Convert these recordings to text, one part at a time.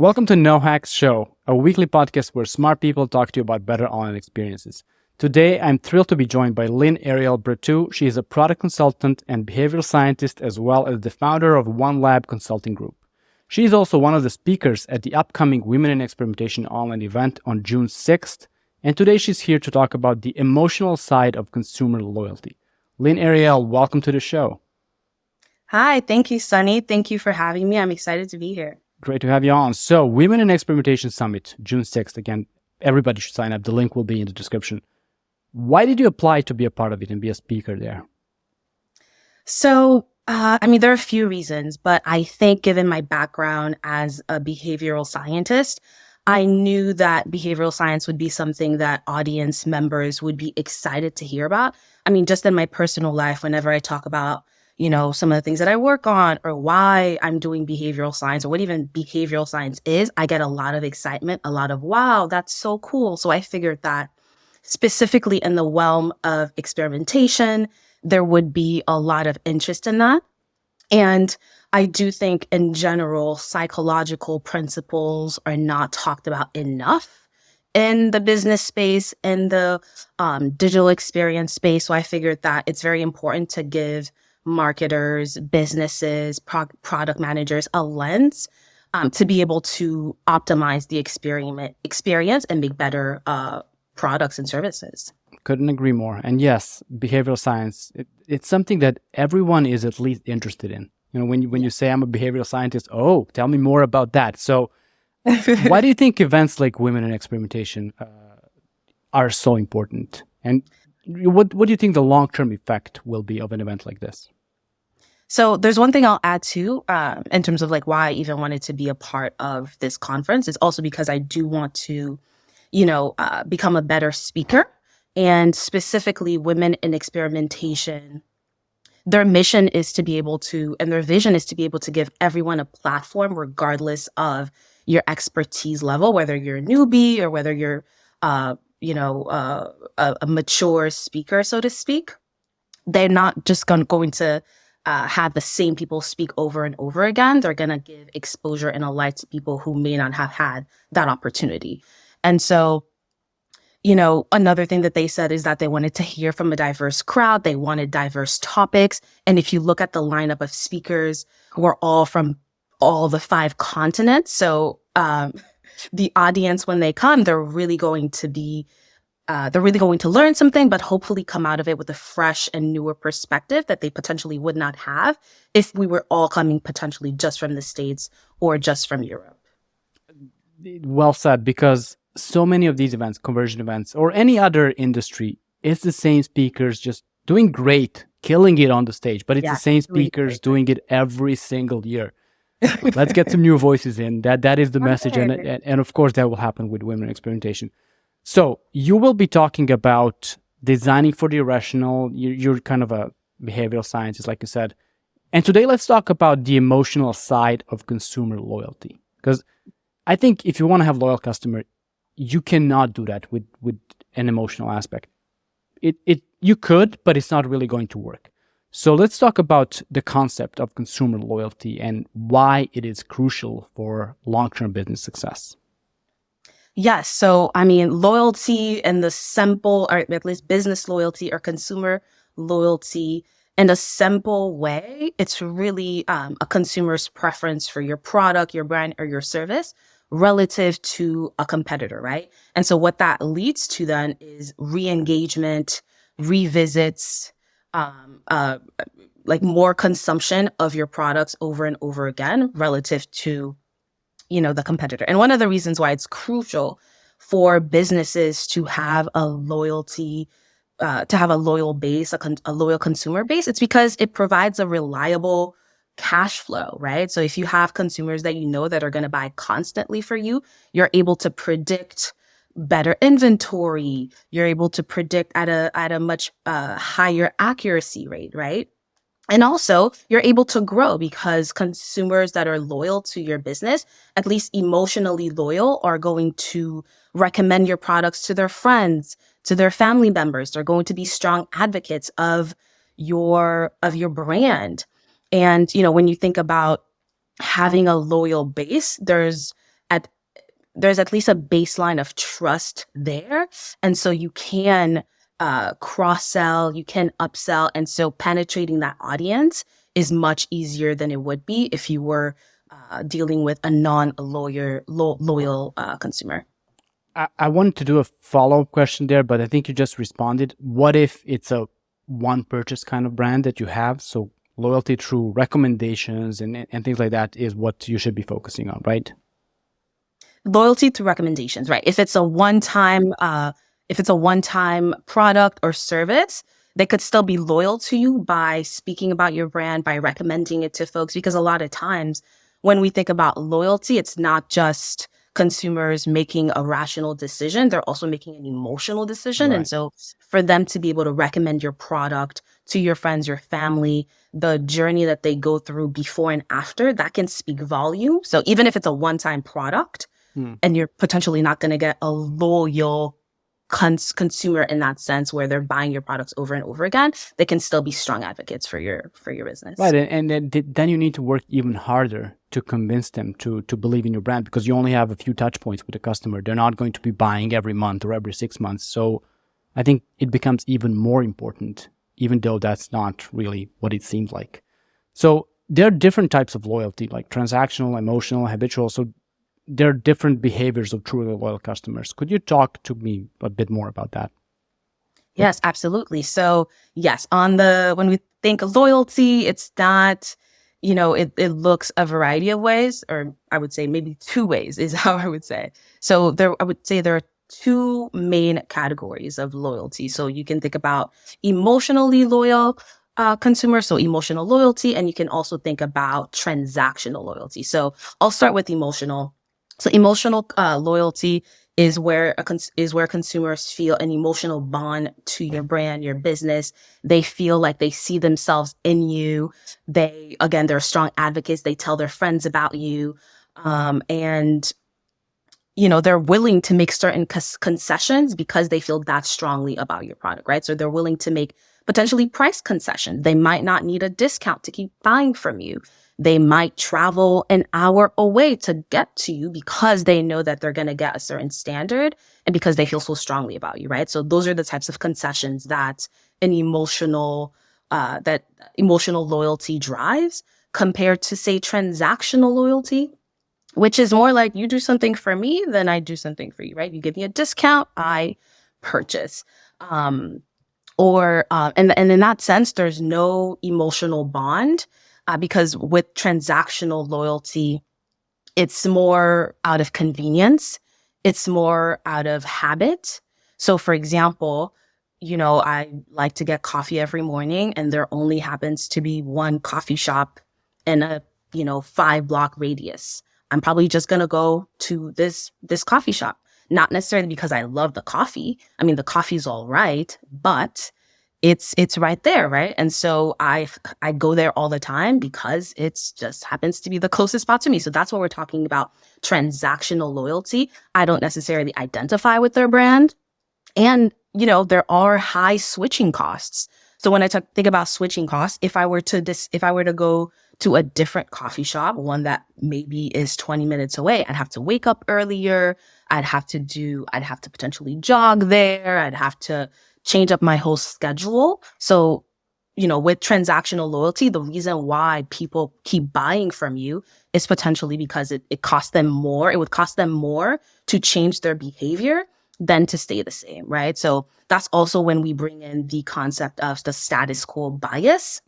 Welcome to No Hacks.show, a weekly podcast where smart people talk to you about better online experiences. Today, I'm thrilled to be joined by Line-Ariel Bretous. She is a product consultant and behavioral scientist, as well as the founder of One Lab Consulting Group. She is also one of the speakers at the upcoming Women in Experimentation online event on June 6th, and today she's here to talk about the emotional side of consumer loyalty. Line-Ariel, welcome to the show. Hi, thank you, Sunny. Thank you for having me. I'm excited to be here. Great to have you on. So, Women in Experimentation Summit, June 6th. Again, everybody should sign up. The link will be in the description. Why did you apply to be a part of it and be a speaker there? So, there are a few reasons, but I think given my background as a behavioral scientist, I knew that behavioral science would be something that audience members would be excited to hear about. Just in my personal life, whenever I talk about some of the things that I work on or why I'm doing behavioral science or what even behavioral science is, I get a lot of excitement, a lot of, wow, that's so cool. So I figured that specifically in the realm of experimentation, there would be a lot of interest in that. And I do think in general, psychological principles are not talked about enough in the business space, in the digital experience space. So I figured that it's very important to give marketers, businesses, product managers a lens to be able to optimize the experience and make better products and services. Couldn't agree more. And yes, behavioral science, it's something that everyone is at least interested in. When you say I'm a behavioral scientist, oh, tell me more about that. So why do you think events like Women in Experimentation are so important? And what do you think the long-term effect will be of an event like this? So there's one thing I'll add too, in terms of why I even wanted to be a part of this conference. Is also because I do want to, become a better speaker. And specifically Women in Experimentation, their mission is to be able to, and their vision is to be able to give everyone a platform regardless of your expertise level, whether you're a newbie or whether you're, a mature speaker, so to speak. They're not just going to have the same people speak over and over again. They're going to give exposure and a light to people who may not have had that opportunity. And so, another thing that they said is that they wanted to hear from a diverse crowd. They wanted diverse topics. And if you look at the lineup of speakers who are all from all the 5 continents, so the audience, when they come, they're really going to learn something, but hopefully come out of it with a fresh and newer perspective that they potentially would not have if we were all coming potentially just from the States or just from Europe. Well said, because so many of these events, conversion events, or any other industry, it's the same speakers just doing great, killing it on the stage, but it's the same speakers doing it every single year. Let's get some new voices in. That is the message, and of course that will happen with Women in Experimentation. So you will be talking about designing for the irrational. You're kind of a behavioral scientist, like you said. And today let's talk about the emotional side of consumer loyalty. Because I think if you want to have loyal customer, you cannot do that with an emotional aspect. You could, but it's not really going to work. So let's talk about the concept of consumer loyalty and why it is crucial for long-term business success. Yes. So, loyalty in the simple, or at least business loyalty or consumer loyalty in a simple way, it's really a consumer's preference for your product, your brand, or your service relative to a competitor, right? And so what that leads to then is re-engagement, revisits, more consumption of your products over and over again relative to the competitor. And one of the reasons why it's crucial for businesses to have a loyalty, to have a loyal base, a loyal consumer base, it's because it provides a reliable cash flow, right? So if you have consumers that that are going to buy constantly for you, you're able to predict better inventory. You're able to predict at a much higher accuracy rate, right? And also, you're able to grow because consumers that are loyal to your business, at least emotionally loyal, are going to recommend your products to their friends, to their family members. They're going to be strong advocates of your when you think about having a loyal base, there's there's at least a baseline of trust there. And so you can cross-sell, you can upsell. And so penetrating that audience is much easier than it would be if you were dealing with a loyal consumer. I wanted to do a follow-up question there, but I think you just responded. What if it's a one purchase kind of brand that you have? So loyalty through recommendations and things like that is what you should be focusing on, right? Loyalty through recommendations, right? If it's a one-time product or service, they could still be loyal to you by speaking about your brand, by recommending it to folks. Because a lot of times when we think about loyalty, it's not just consumers making a rational decision, they're also making an emotional decision. Right. And so for them to be able to recommend your product to your friends, your family, the journey that they go through before and after, that can speak volume. So even if it's a one-time product and you're potentially not going to get a loyal consumer in that sense where they're buying your products over and over again, they can still be strong advocates for your business. Right. And then you need to work even harder to convince them to believe in your brand, because you only have a few touch points with the customer. They're not going to be buying every month or every 6 months. So I think it becomes even more important, even though that's not really what it seems like. So there are different types of loyalty, like transactional, emotional, habitual. So there are different behaviors of truly loyal customers. Could you talk to me a bit more about that? Yes, absolutely. So yes, when we think of loyalty, it's not, it looks a variety of ways, or I would say maybe 2 ways is how I would say. So I would say there are 2 main categories of loyalty. So you can think about emotionally loyal consumers, so emotional loyalty, and you can also think about transactional loyalty. So I'll start with emotional. So emotional loyalty is where consumers feel an emotional bond to your brand, your business. They feel like they see themselves in you. They're strong advocates. They tell their friends about you, and they're willing to make certain concessions because they feel that strongly about your product, right? So they're willing to make potentially price concessions. They might not need a discount to keep buying from you. They might travel an hour away to get to you because they know that they're going to get a certain standard and because they feel so strongly about you, right? So those are the types of concessions that an emotional loyalty drives, compared to, say, transactional loyalty, which is more like you do something for me, then I do something for you, right? You give me a discount, I purchase. And in that sense, there's no emotional bond. Because with transactional loyalty, it's more out of convenience. It's more out of habit. So for example, I like to get coffee every morning, and there only happens to be one coffee shop in a, 5-block radius. I'm probably just going to go to this coffee shop, not necessarily because I love the coffee. I mean, the coffee's all right, but it's right there, right? And so I go there all the time because it's just happens to be the closest spot to me. So that's what we're talking about, transactional loyalty. I don't necessarily identify with their brand. And, there are high switching costs. So when I think about switching costs, if I were to go to a different coffee shop, one that maybe is 20 minutes away, I'd have to wake up earlier. I'd have to potentially jog there. I'd have to change up my whole schedule. So, with transactional loyalty, the reason why people keep buying from you is potentially because it costs them more. It would cost them more to change their behavior than to stay the same, right? So that's also when we bring in the concept of the status quo bias,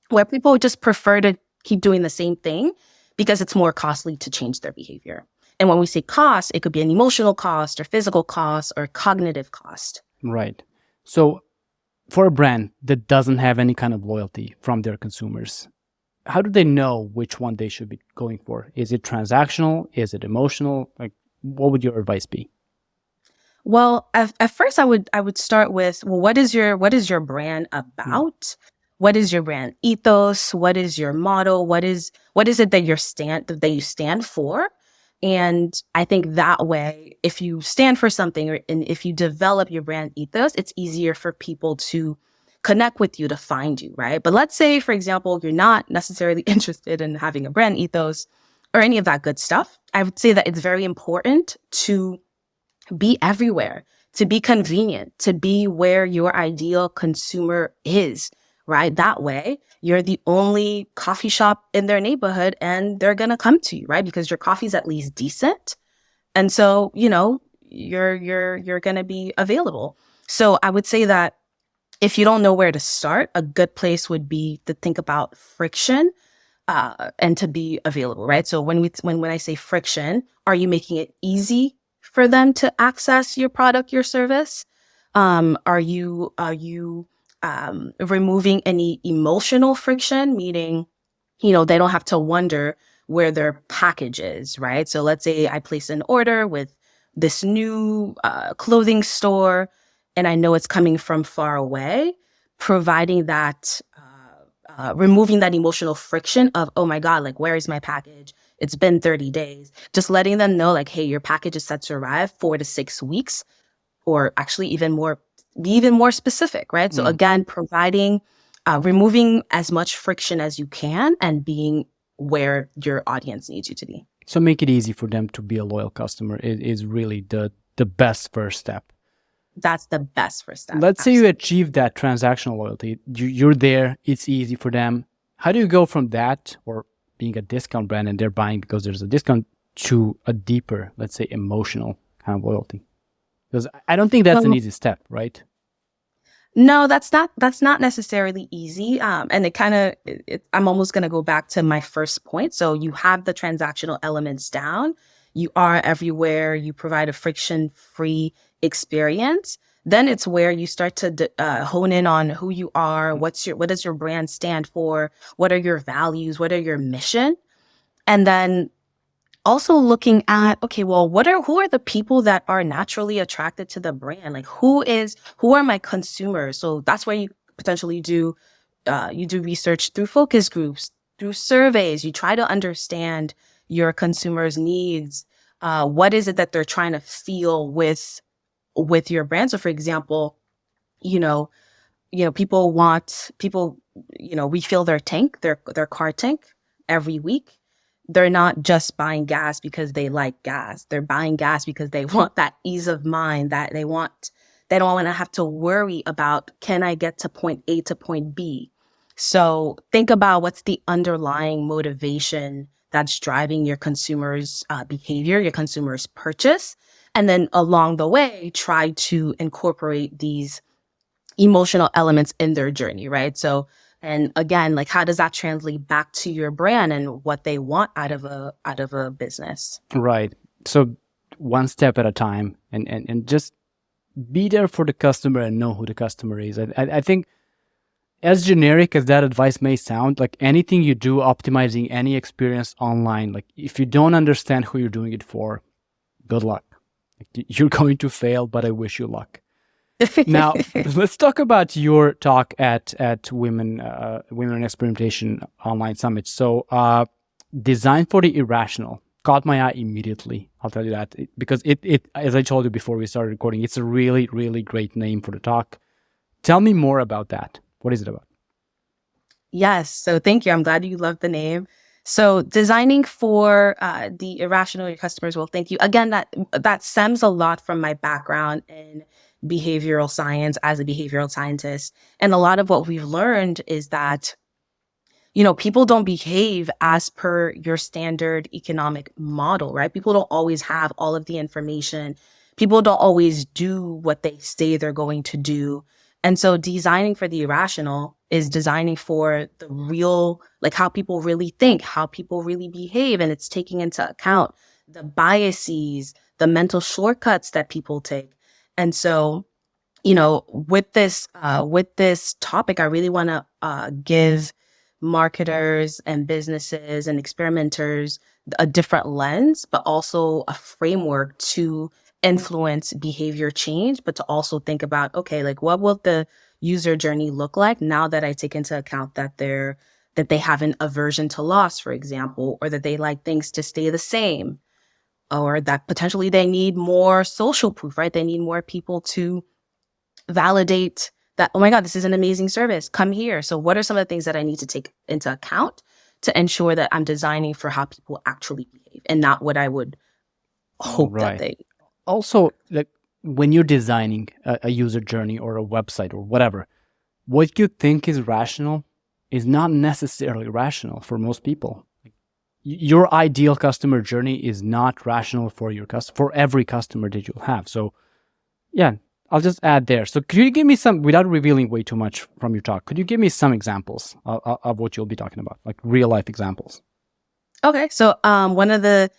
where people just prefer to keep doing the same thing because it's more costly to change their behavior. And when we say cost, it could be an emotional cost or physical cost or cognitive cost. Right. So for a brand that doesn't have any kind of loyalty from their consumers, how do they know which one they should be going for? Is it transactional? Is it emotional? Like, what would your advice be? Well, at first I would start with, well, what is your brand about? What is your brand ethos? What is your motto? What is it that you stand for? And I think that way, if you stand for something, and if you develop your brand ethos, it's easier for people to connect with you, to find you, right? But let's say, for example, you're not necessarily interested in having a brand ethos or any of that good stuff. I would say that it's very important to be everywhere, to be convenient, to be where your ideal consumer is, right? That way, you're the only coffee shop in their neighborhood and they're going to come to you, right? Because your coffee's at least decent. And so, you're going to be available. So I would say that if you don't know where to start, a good place would be to think about friction and to be available, right? So when I say friction, are you making it easy for them to access your product, your service? Are you removing any emotional friction, meaning, they don't have to wonder where their package is, right? So let's say I place an order with this new clothing store and I know it's coming from far away, providing that removing that emotional friction of, oh my God, like, where is my package? It's been 30 days. Just letting them know, like, hey, your package is set to arrive 4 to 6 weeks, or actually be even more specific, right? So again, providing, removing as much friction as you can and being where your audience needs you to be. So make it easy for them to be a loyal customer. It is really the best first step. That's the best first step. Let's say you achieve that transactional loyalty. You're there. It's easy for them. How do you go from that, or being a discount brand and they're buying because there's a discount, to a deeper, let's say, emotional kind of loyalty? Because I don't think that's an easy step, right? No, that's not necessarily easy. And it kind of, I'm almost going to go back to my first point. So you have the transactional elements down. You are everywhere. You provide a friction-free experience. Then it's where you start to hone in on who you are. What does your brand stand for? What are your values? What are your mission? And then also looking at, okay, well, who are the people that are naturally attracted to the brand? Like, who are my consumers? So that's where you potentially do research through focus groups, through surveys. You try to understand your consumers' needs. What is it that they're trying to feel with your brand? So for example, people refill their tank, their car tank every week. They're not just buying gas because they like gas. They're buying gas because they want that ease of mind, that they don't want to have to worry about, can I get to point A to point B? So think about what's the underlying motivation that's driving your consumer's behavior, your consumer's purchase. And then along the way, try to incorporate these emotional elements in their journey, right? So, and again, like, how does that translate back to your brand and what they want out of a business? Right. So one step at a time, and just be there for the customer and know who the customer is. I think, as generic as that advice may sound, like anything you do optimizing any experience online, like if you don't understand who you're doing it for, good luck. Like, you're going to fail, but I wish you luck. Now, let's talk about your talk at Women in Experimentation Online Summit. So, Design for the Irrational caught my eye immediately. I'll tell you that, because it, as I told you before we started recording, it's a really, really great name for the talk. Tell me more about that. What is it about? Yes. So thank you. I'm glad you love the name. So designing for the irrational, your customers will thank you. Again, that stems a lot from my background in behavioral science as a behavioral scientist. And a lot of what we've learned is that, people don't behave as per your standard economic model, right? People don't always have all of the information. People don't always do what they say they're going to do. And so designing for the irrational is designing for the real, like, how people really think, how people really behave. And it's taking into account the biases, the mental shortcuts that people take. And so, with this topic, I really want to give marketers and businesses and experimenters a different lens, but also a framework to influence behavior change, but to also think about, okay, like, what will the user journey look like now that I take into account that they have an aversion to loss, for example, or that they like things to stay the same, or that potentially they need more social proof, right? They need more people to validate that, oh my God, this is an amazing service. Come here. So what are some of the things that I need to take into account to ensure that I'm designing for how people actually behave and not what I would hope that they. Also, like when you're designing a user journey or a website or whatever, what you think is rational is not necessarily rational for most people. Your ideal customer journey is not rational for for every customer that you'll have. So yeah, I'll just add there. So could you give me some, without revealing way too much from your talk, could you give me some examples of what you'll be talking about, like real life examples? Okay. So one of the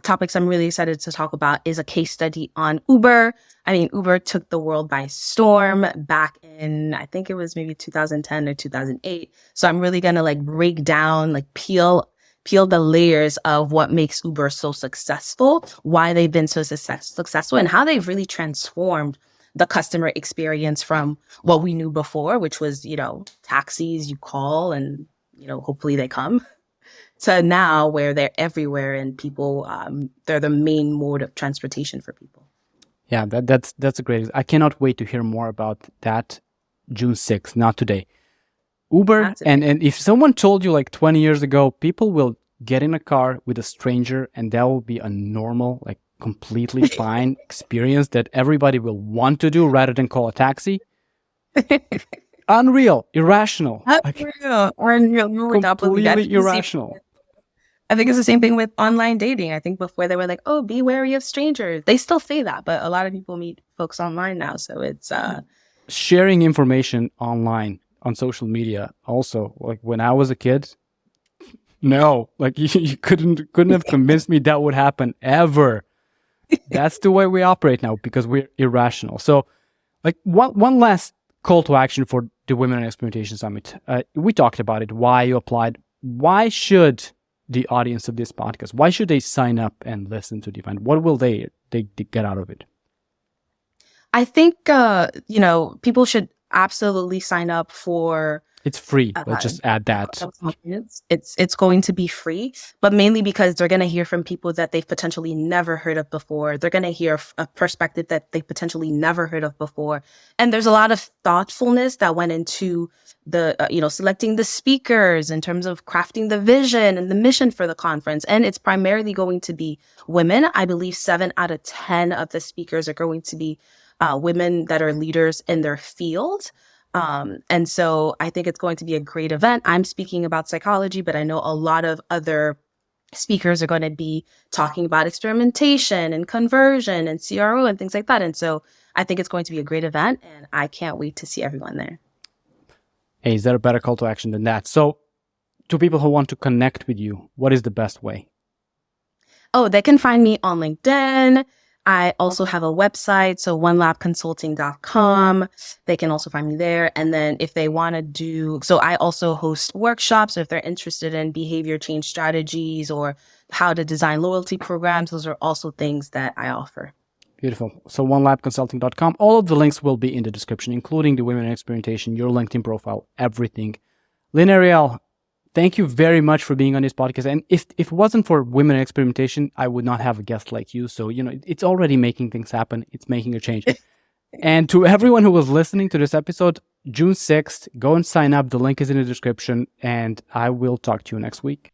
topics I'm really excited to talk about is a case study on Uber. I mean, Uber took the world by storm back in, I think it was maybe 2010 or 2008. So I'm really going to like break down, like peel the layers of what makes Uber so successful, why they've been so successful, and how they've really transformed the customer experience from what we knew before, which was, taxis you call and, hopefully they come, to now where they're everywhere and people, they're the main mode of transportation for people. Yeah, that's a great. I cannot wait to hear more about that June 6th, not today. Uber, and if someone told you like 20 years ago, people will get in a car with a stranger and that will be a normal, like completely fine experience that everybody will want to do rather than call a taxi. Unreal, irrational. Unreal. Completely irrational. I think it's the same thing with online dating. I think before they were like, oh, be wary of strangers. They still say that, but a lot of people meet folks online now. So it's sharing information online on social media. Also, like when I was a kid, no, like you couldn't have convinced me that would happen ever. That's the way we operate now because we're irrational. So like one last call to action for the Women in Experimentation Summit. We talked about it, why you applied. Why should the audience of this podcast, why should they sign up and listen to the event? What will they get out of it? I think, people should absolutely sign up for. It's free. Let's just add that. It's going to be free, but mainly because they're going to hear from people that they've potentially never heard of before. They're going to hear a perspective that they potentially never heard of before. And there's a lot of thoughtfulness that went into the, selecting the speakers in terms of crafting the vision and the mission for the conference. And it's primarily going to be women. I believe 7 out of 10 of the speakers are going to be women that are leaders in their field. And so I think it's going to be a great event. I'm speaking about psychology, but I know a lot of other speakers are going to be talking about experimentation and conversion and CRO and things like that. And so I think it's going to be a great event and I can't wait to see everyone there. Hey, is there a better call to action than that? So to people who want to connect with you, what is the best way? Oh, they can find me on LinkedIn. I also have a website, so onelabconsulting.com. They can also find me there. And then if they want to so I also host workshops. So if they're interested in behavior change strategies or how to design loyalty programs, those are also things that I offer. Beautiful. So onelabconsulting.com. All of the links will be in the description, including the Women in Experimentation, your LinkedIn profile, everything. Line-Ariel, thank you very much for being on this podcast. And if it wasn't for Women in Experimentation, I would not have a guest like you. So, it's already making things happen. It's making a change. And to everyone who was listening to this episode, June 6th, go and sign up. The link is in the description. And I will talk to you next week.